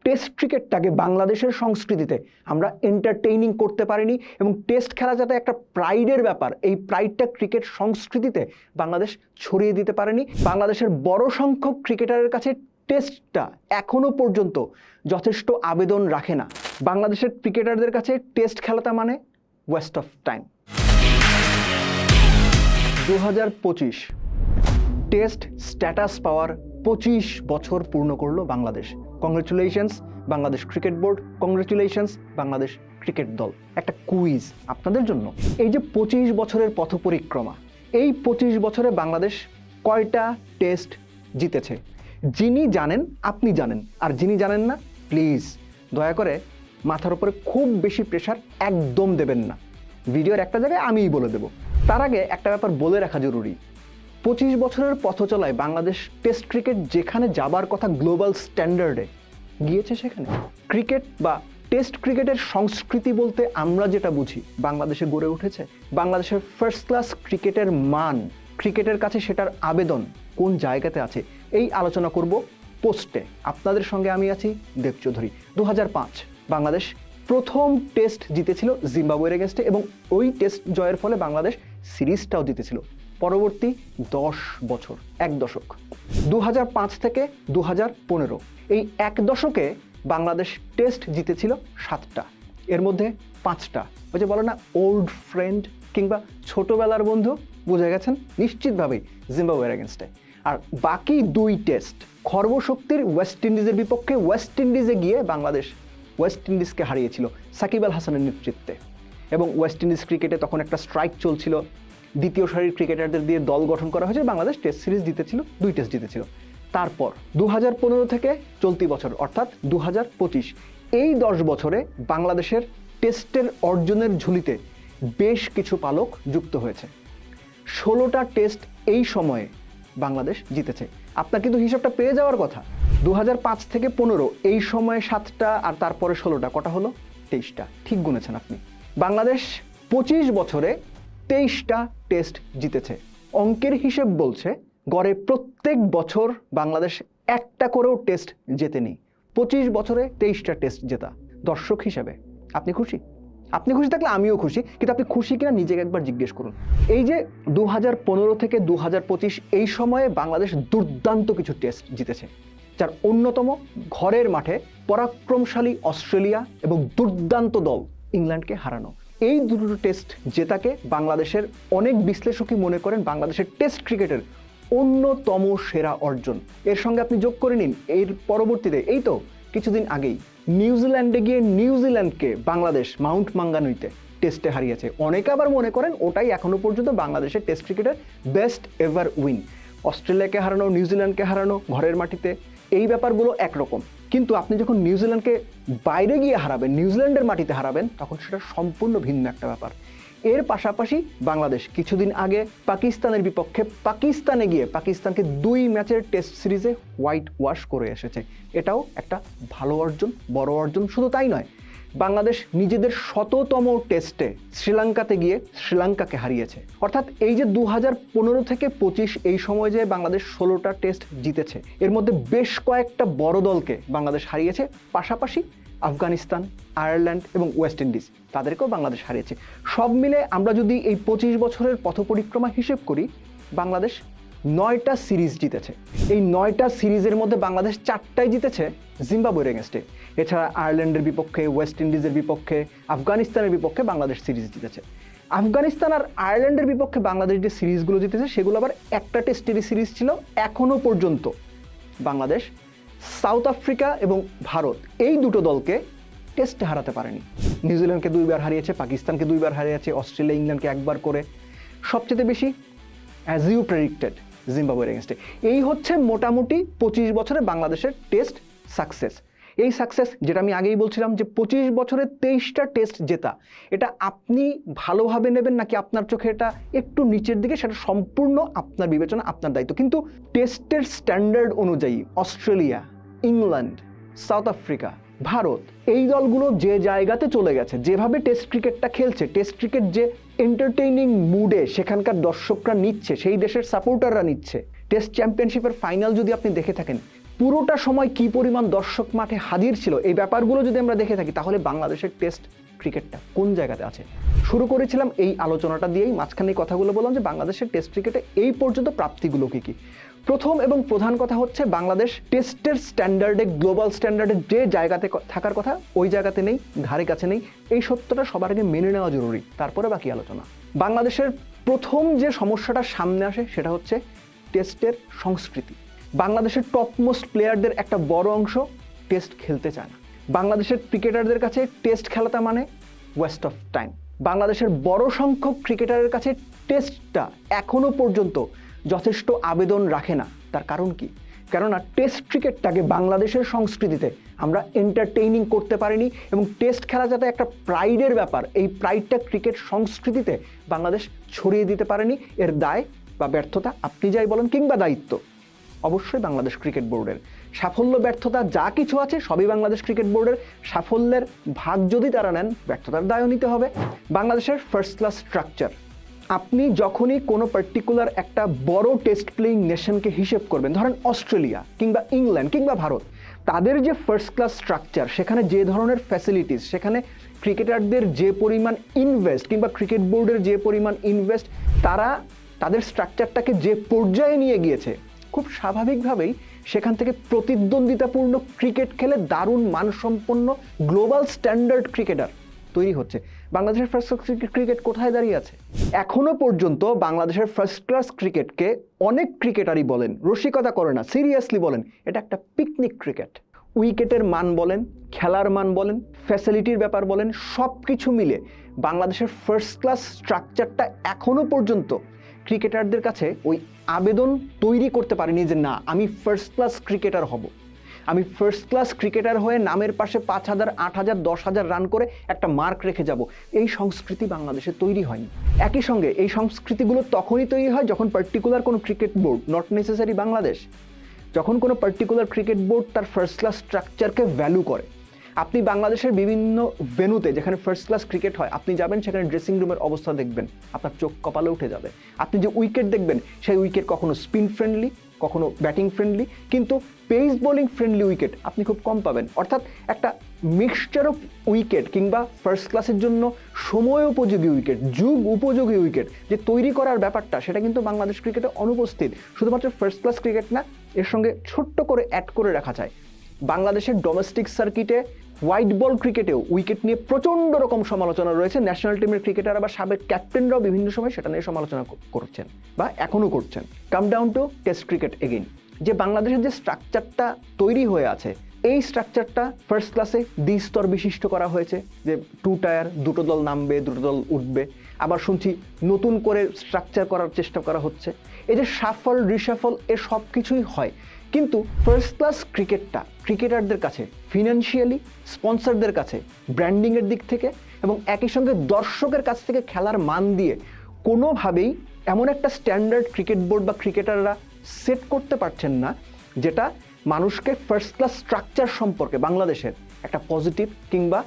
Test ক্রিকেটটাকে বাংলাদেশের সংস্কৃতিতে আমরা এন্টারটেইনিং করতে পারিনি, এবং টেস্ট খেলা যাতে একটা প্রাইডের ব্যাপার, এই প্রাইডটা ক্রিকেট সংস্কৃতিতে বাংলাদেশ ছড়িয়ে দিতে পারেনি। বাংলাদেশের বড় সংখ্যক ক্রিকেটারের কাছে টেস্টটা এখনো পর্যন্ত যথেষ্ট আবেদন রাখে না। বাংলাদেশের ক্রিকেটারদের কাছে টেস্ট খেলাটা মানে waste of time. 2025 test status পাওয়ার 25 বছর পূর্ণ করলো Bangladesh. Congratulations Bangladesh cricket board, congratulations Bangladesh cricket দল। একটা কুইজ আপনাদের জন্য, এই যে 25 বছরের পথ পরিক্রমা, এই 25 বছরে বাংলাদেশ কয়টা টেস্ট জিতেছে? যিনি জানেন আপনি জানেন, আর যিনি জানেন না প্লিজ দয়া করে মাথার উপরে খুব বেশি প্রেশার একদম দেবেন না। ভিডিওর একটা জায়গায় আমিই বলে দেব। তার আগে একটা ব্যাপার বলে রাখা জরুরি, 25 বছরের পথ চলায় বাংলাদেশ টেস্ট ক্রিকেট যেখানে যাবার কথা গ্লোবাল স্ট্যান্ডার্ডে গিয়েছে সেখানে। ক্রিকেট বা টেস্ট ক্রিকেটের সংস্কৃতি বলতে আমরা যেটা বুঝি বাংলাদেশে গড়ে উঠেছে। বাংলাদেশের ফার্স্ট ক্লাস ক্রিকেটের মান, ক্রিকেটের কাছে সেটার আবেদন কোন জায়গাতে আছে, এই আলোচনা করব পোস্টে। আপনাদের সঙ্গে আমি আছি দেব চৌধুরী। 2005 বাংলাদেশ প্রথম টেস্ট জিতেছিল জিম্বাবুয়ের এগেনস্টে, এবং ওই টেস্ট জয়ের ফলে বাংলাদেশ সিরিজটাও জিতেছিল। পরবর্তী 10 বছর, এক দশক, 2005 থেকে 2015, এই এক দশকে বাংলাদেশ টেস্ট জিতেছিল 7টা, এর মধ্যে 5টা ওই যে বলে না ওল্ড ফ্রেন্ড কিংবা ছোটবেলার বন্ধু, বুঝে গেছেন নিশ্চিতভাবেই জিম্বাবুয়ের এগেনস্টে। আর বাকি 2 টেস্ট খর্বশক্তির ওয়েস্ট ইন্ডিজের বিপক্ষে ওয়েস্ট ইন্ডিজে গিয়ে বাংলাদেশ ওয়েস্ট ইন্ডিজকে হারিয়েছিল সাকিব আল হাসানের নেতৃত্বে, এবং ওয়েস্ট ইন্ডিজ ক্রিকেটে তখন একটা স্ট্রাইক চলছিল, দ্বিতীয় সারির ক্রিকেটারদের দিয়ে দল গঠন করা হয়েছে। বাংলাদেশ টেস্ট সিরিজ জিতেছিল, 2 টেস্ট জিতেছিল। তারপর 2015 থেকে চলতি বছর অর্থাৎ 2025, এই 10 বছরে বাংলাদেশের টেস্টের অর্জনের ঝুলিতে বেশ কিছু পালক যুক্ত হয়েছে। 16টা টেস্ট এই সময়ে বাংলাদেশ জিতেছে। আপনার কিন্তু হিসাবটা পেয়ে যাওয়ার কথা। 2005 থেকে 15 এই সময়ে 7টা, আর তারপরে 16টা, কটা হলো? 23টা। ঠিক গুনেছেন আপনি। বাংলাদেশ 25 বছরে 23টা টেস্ট জিতেছে। অঙ্কের হিসেব বলছে গড়ে প্রত্যেক বছর বাংলাদেশ একটা করেও টেস্ট জেতেনি। 25 বছরে 23টা টেস্ট জেতা। দর্শক হিসেবে আপনি খুশি? আপনি খুশি থাকলে আমিও খুশি, কিন্তু আপনি খুশি কিনা নিজেকে একবার জিজ্ঞেস করুন। এই যে 2015 থেকে 2025 এই সময়ে বাংলাদেশ দুর্দান্ত কিছু টেস্ট জিতেছে, যার অন্যতম ঘরের মাঠে পরাক্রমশালী অস্ট্রেলিয়া এবং দুর্দান্ত দল ইংল্যান্ডকে হারানো। এই দুটো টেস্ট জেতাকে বাংলাদেশের অনেক বিশ্লেষকই মনে করেন বাংলাদেশের টেস্ট ক্রিকেটের অন্যতম সেরা অর্জন। এর সঙ্গে আপনি যোগ করে নিন এর পরবর্তীতে এই তো কিছুদিন আগেই নিউজিল্যান্ডে গিয়ে নিউজিল্যান্ডকে বাংলাদেশ মাউন্ট মাঙ্গানুইতে টেস্টে হারিয়েছে। অনেকে আবার মনে করেন ওটাই এখনো পর্যন্ত বাংলাদেশের টেস্ট ক্রিকেটের বেস্ট এভার উইন। অস্ট্রেলিয়াকে হারানো, নিউজিল্যান্ডকে হারানো ঘরের মাটিতে, এই ব্যাপারগুলো একরকম, কিন্তু আপনি যখন নিউজিল্যান্ডকে বাইরে গিয়ে হারাবেন, নিউজিল্যান্ডের মাটিতে হারাবেন, তখন সেটা সম্পূর্ণ ভিন্ন একটা ব্যাপার। এর পাশাপাশি বাংলাদেশ কিছুদিন আগে পাকিস্তানের বিপক্ষে পাকিস্তানে গিয়ে পাকিস্তানকে 2 ম্যাচের টেস্ট সিরিজে হোয়াইট ওয়াশ করে এসেছে। এটাও একটা ভালো অর্জন, বড় অর্জন। শুধু তাই নয়, বাংলাদেশ নিজেদের 100তম টেস্টে শ্রীলঙ্কাতে গিয়ে শ্রীলঙ্কাকে হারিয়েছে। অর্থাৎ এই যে 2015 থেকে 25 এই সময় যে বাংলাদেশ 16টা টেস্ট জিতেছে, এর মধ্যে বেশ কয়েকটা বড় দলকে বাংলাদেশ হারিয়েছে। পাশাপাশি আফগানিস্তান, আয়ারল্যান্ড এবং ওয়েস্ট ইন্ডিজ, তাদেরকেও বাংলাদেশ হারিয়েছে। সব মিলে আমরা যদি এই 25 বছরের পথ পরিক্রমা হিসেব করি, বাংলাদেশ 9টা সিরিজ জিতেছে। এই 9টা সিরিজের মধ্যে বাংলাদেশ 4টাই জিতেছে জিম্বাবুয়ের এগেনস্টে। এছাড়া আয়ারল্যান্ডের বিপক্ষে, ওয়েস্ট ইন্ডিজের বিপক্ষে, আফগানিস্তানের বিপক্ষে বাংলাদেশ সিরিজ জিতেছে। আফগানিস্তান আর আয়ারল্যান্ডের বিপক্ষে বাংলাদেশ যে সিরিজগুলো জিতেছে সেগুলো আবার একটা টেস্টেরই সিরিজ ছিল। এখনো পর্যন্ত বাংলাদেশ সাউথ আফ্রিকা এবং ভারত, এই দুটো দলকে টেস্টে হারাতে পারেনি। নিউজিল্যান্ডকে 2 বার হারিয়েছে, পাকিস্তানকে 2 বার হারিয়েছে, অস্ট্রেলিয়া, ইংল্যান্ডকে 1 বার করে। সবচেয়ে বেশি অ্যাজ ইউ প্রেডিক্টেড জিম্বাবুয়ের এগেনস্টে। এই হচ্ছে মোটামুটি 25 বছরে বাংলাদেশের টেস্ট সাকসেস। এই সাকসেস যেটা আমি আগেই বলছিলাম যে 25 বছরে 23টা টেস্ট জেতা, এটা আপনি ভালোভাবে নেবেন নাকি আপনার চোখে এটা একটু নিচের দিকে, সেটা সম্পূর্ণ আপনার বিবেচনা, আপনার দায়িত্ব। কিন্তু টেস্টের স্ট্যান্ডার্ড অনুযায়ী Australia, England, south Africa, Bharat, এই দলগুলো যে জায়গাতে চলে গেছে, যেভাবে টেস্ট ক্রিকেটটা খেলছে, টেস্ট ক্রিকেট যে এন্টারটেইনিং মুডে সেখানকার দর্শকরা নিচ্ছে, সেই দেশের সাপোর্টাররা নিচ্ছে। টেস্ট চ্যাম্পিয়নশিপের ফাইনাল যদি আপনি দেখে থাকেন, পুরোটা সময় কি পরিমাণ দর্শক মাঠে হাজির ছিল, এই ব্যাপারগুলো যদি আমরা দেখে থাকি তাহলে বাংলাদেশের টেস্ট ক্রিকেটটা কোন জায়গাতে আছে। শুরু করেছিলাম এই আলোচনাটা দিয়েই, মাঝখানে এই কথাগুলো বললাম যে বাংলাদেশের টেস্ট ক্রিকেটে এই পর্যন্ত প্রাপ্তিগুলো কি কি। প্রথম এবং প্রধান কথা হচ্ছে বাংলাদেশ টেস্টের স্ট্যান্ডার্ডে, গ্লোবাল স্ট্যান্ডার্ডে যে জায়গাতে থাকার কথা ওই জায়গাতে নেই, ধারে কাছে নেই। এই সত্যটা সবার আগে মেনে নেওয়া জরুরি, তারপরে বাকি আলোচনা। বাংলাদেশের প্রথম যে সমস্যাটা সামনে আসে সেটা হচ্ছে টেস্টের সংস্কৃতি। বাংলাদেশের টপমোস্ট প্লেয়ারদের একটা বড় অংশ টেস্ট খেলতে চায় না। বাংলাদেশের ক্রিকেটারদের কাছে টেস্ট খেলাটা মানে ওয়েস্ট অফ টাইম। বাংলাদেশের বড় সংখ্যক ক্রিকেটারের কাছে টেস্টটা এখনো পর্যন্ত যথেষ্ট আবেদন রাখে না। তার কারণ কি? কেননা টেস্ট ক্রিকেটটাকে বাংলাদেশের সংস্কৃতিতে আমরা এন্টারটেইনিং করতে পারিনি, এবং টেস্ট খেলা যাতে একটা প্রাইডের ব্যাপার, এই প্রাইডটা ক্রিকেট সংস্কৃতিতে বাংলাদেশ ছড়িয়ে দিতে পারেনি। এর দায় বা ব্যর্থতা আপনি যাই বলেন, কিংবা দায়িত্ব, অবশ্যই বাংলাদেশ ক্রিকেট বোর্ডের। সাফল্য ব্যর্থতা যা কিছু আছে সবই বাংলাদেশ ক্রিকেট বোর্ডের। সাফল্যের ভাগ যদি তারা নেন, ব্যর্থতার দায়ও নিতে হবে। বাংলাদেশের ফার্স্ট ক্লাস স্ট্রাকচার, আপনি যখনই কোনো পার্টিকুলার একটা বড় টেস্ট প্লেয়িং নেশনকে হিসেব করবেন, ধরেন অস্ট্রেলিয়া কিংবা ইংল্যান্ড কিংবা ভারত, তাদের যে ফার্স্ট ক্লাস স্ট্রাকচার, সেখানে যে ধরনের ফ্যাসিলিটিস, সেখানে ক্রিকেটারদের যে পরিমাণ ইনভেস্ট কিংবা ক্রিকেট বোর্ডের যে পরিমাণ ইনভেস্ট, তারা তাদের স্ট্রাকচারটাকে যে পর্যায়ে নিয়ে গিয়েছে, খুব স্বাভাবিকভাবেই সেখান থেকে প্রতিদ্বন্দ্বিতাপূর্ণ ক্রিকেট খেলে দারুণ মানসম্পন্ন গ্লোবাল স্ট্যান্ডার্ড ক্রিকেটার তৈরি হচ্ছে। বাংলাদেশের ফার্স্ট ক্লাস ক্রিকেট কোথায় দাঁড়িয়ে আছে? এখনো পর্যন্ত বাংলাদেশের ফার্স্ট ক্লাস ক্রিকেটকে অনেক ক্রিকেটারই বলেন, রসিকতা করে না, সিরিয়াসলি বলেন, এটা একটা পিকনিক ক্রিকেট। উইকেটের মান বলেন, খেলার মান বলেন, ফ্যাসিলিটির ব্যাপার বলেন, সব কিছু মিলে বাংলাদেশের ফার্স্ট ক্লাস স্ট্রাকচারটা এখনো পর্যন্ত ক্রিকেটারদের কাছে ওই আবেদন তৈরি করতে পারেনি যে না, আমি ফার্স্ট ক্লাস ক্রিকেটার হব, আমি ফার্স্ট ক্লাস ক্রিকেটার হয়ে নামের পাশে 5,000, 8,000, 10,000 রান করে একটা মার্ক রেখে যাব। এই সংস্কৃতি বাংলাদেশে তৈরি হয়নি। একই সঙ্গে এই সংস্কৃতিগুলো তখনই তৈরি হয় যখন পার্টিকুলার কোনো cricket board, not necessary Bangladesh, যখন কোনো পার্টিকুলার ক্রিকেট বোর্ড তার ফার্স্ট ক্লাস স্ট্রাকচারকে ভ্যালু করে। আপনি বাংলাদেশের বিভিন্ন ভেন্যুতে যেখানে ফার্স্ট ক্লাস ক্রিকেট হয়, আপনি যাবেন, সেখানে ড্রেসিং রুমের অবস্থা দেখবেন, আপনার চোখ কপালে উঠে যাবে। আপনি যে উইকেট দেখবেন, সেই উইকেট কখনো স্পিন ফ্রেন্ডলি, কখনো ব্যাটিং ফ্রেন্ডলি, কিন্তু পেস বোলিং ফ্রেন্ডলি উইকেট আপনি খুব কম পাবেন। অর্থাৎ একটা মিক্সচার অফ উইকেট কিংবা ফার্স্ট ক্লাসের জন্য সময় উপযোগী উইকেট, যুগ উপযোগী উইকেট যে তৈরি করার ব্যাপারটা, সেটা কিন্তু বাংলাদেশ ক্রিকেটে অনুপস্থিত। শুধুমাত্র ফার্স্ট ক্লাস ক্রিকেট না, এর সঙ্গে ছোট্ট করে অ্যাড করে রাখা যায় বাংলাদেশের ডোমেস্টিক সার্কিটে হোয়াইট বল ক্রিকেটেও উইকেট নিয়ে প্রচণ্ড রকম সমালোচনা রয়েছে। ন্যাশনাল টিমের ক্রিকেটাররা বা সাবেক ক্যাপ্টেনরাও বিভিন্ন সময় সেটা নিয়ে সমালোচনা করছেন বা এখনও করছেন। Come down to test cricket again, যে বাংলাদেশের যে স্ট্রাকচারটা তৈরি হয়ে আছে, এই স্ট্রাকচারটা ফার্স্ট ক্লাসে দ্বিস্তর বিশিষ্ট করা হয়েছে, যে 2 টায়ার, দুটো দল নামবে, দুটো দল উঠবে। আবার শুনছি নতুন করে স্ট্রাকচার করার চেষ্টা করা হচ্ছে। এই যে সাফল রিসাফল, এ সব কিছুই হয়, কিন্তু ফার্স্ট ক্লাস ক্রিকেটটা ক্রিকেটারদের কাছে ফিনান্সিয়ালি, স্পন্সরদের কাছে, ব্র্যান্ডিংয়ের দিক থেকে এবং একই সঙ্গে দর্শকের কাছ থেকে খেলার মান দিয়ে কোনোভাবেই এমন একটা স্ট্যান্ডার্ড ক্রিকেট বোর্ড বা ক্রিকেটাররা সেট করতে পারছেন না যেটা মানুষকে ফার্স্ট ক্লাস স্ট্রাকচার সম্পর্কে বাংলাদেশের একটা পজিটিভ কিংবা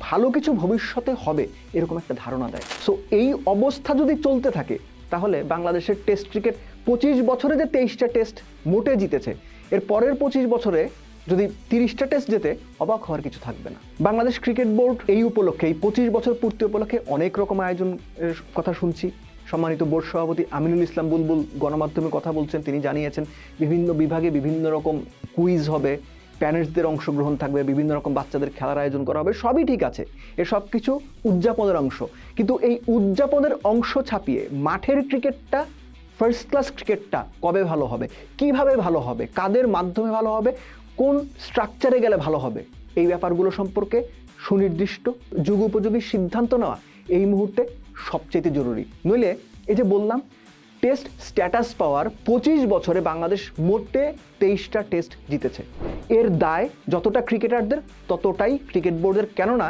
ভালো কিছু ভবিষ্যতে হবে এরকম একটা ধারণা দেয়। সো এই অবস্থা যদি চলতে থাকে, তাহলে বাংলাদেশের টেস্ট ক্রিকেট 25 বছরে যে 23টা টেস্ট মোটে জিতেছে, এর পরের 25 বছরে যদি 30টা টেস্ট জেতে, অবাক হওয়ার কিছু থাকবে না। বাংলাদেশ ক্রিকেট বোর্ড এই উপলক্ষে, এই 25 বছর পূর্তি উপলক্ষে অনেক রকম আয়োজনের কথা শুনছি। সম্মানিত বোর্ড সভাপতি আমিনুল ইসলাম বুলবুল গণমাধ্যমে কথা বলছেন, তিনি জানিয়েছেন বিভিন্ন বিভাগে বিভিন্ন রকম কুইজ হবে, প্যানেলসদের অংশগ্রহণ থাকবে, বিভিন্ন রকম বাচ্চাদের খেলার আয়োজন করা হবে। সবই ঠিক আছে, এ সব কিছু উদযাপনের অংশ, কিন্তু এই উদযাপনের অংশ ছাপিয়ে মাঠের ক্রিকেটটা, ফার্স্ট ক্লাস ক্রিকেটটা কবে ভালো হবে, কিভাবে ভালো হবে, কাদের মাধ্যমে ভালো হবে, কোন স্ট্রাকচারে গেলে ভালো হবে, এই ব্যাপারগুলো সম্পর্কে সুনির্দিষ্ট যুগোপযোগী সিদ্ধান্ত নেওয়া এই মুহূর্তে সবচেয়ে জরুরি। নইলে এই যে বললাম, টেস্ট স্ট্যাটাস পাওয়ার 25 বছরে বাংলাদেশ মোটে 23টা টেস্ট জিতেছে। এর দায় যতটা ক্রিকেটারদের ততটাই ক্রিকেট বোর্ডের। কেননা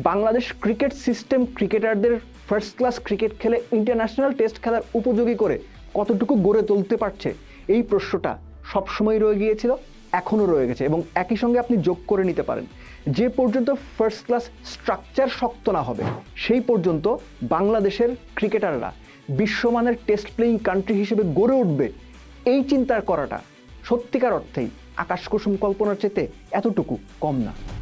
বাংলাদেশ ক্রিকেট সিস্টেম ক্রিকেটারদের ফার্স্ট ক্লাস ক্রিকেট খেলে ইন্টারন্যাশনাল টেস্ট খেলার উপযোগী করে কতটুকু গড়ে তুলতে পারছে, এই প্রশ্নটা সবসময় রয়ে গিয়েছিল, এখনও রয়ে গেছে। এবং একই সঙ্গে আপনি যোগ করে নিতে পারেন, যে পর্যন্ত ফার্স্ট ক্লাস স্ট্রাকচার শক্ত না হবে, সেই পর্যন্ত বাংলাদেশের ক্রিকেটাররা বিশ্বমানের টেস্ট প্লেয়িং কান্ট্রি হিসেবে গড়ে উঠবে, এই চিন্তা করাটা সত্যিকার অর্থেই আকাশ কুসুম কল্পনার চেতে এতটুকু কম না।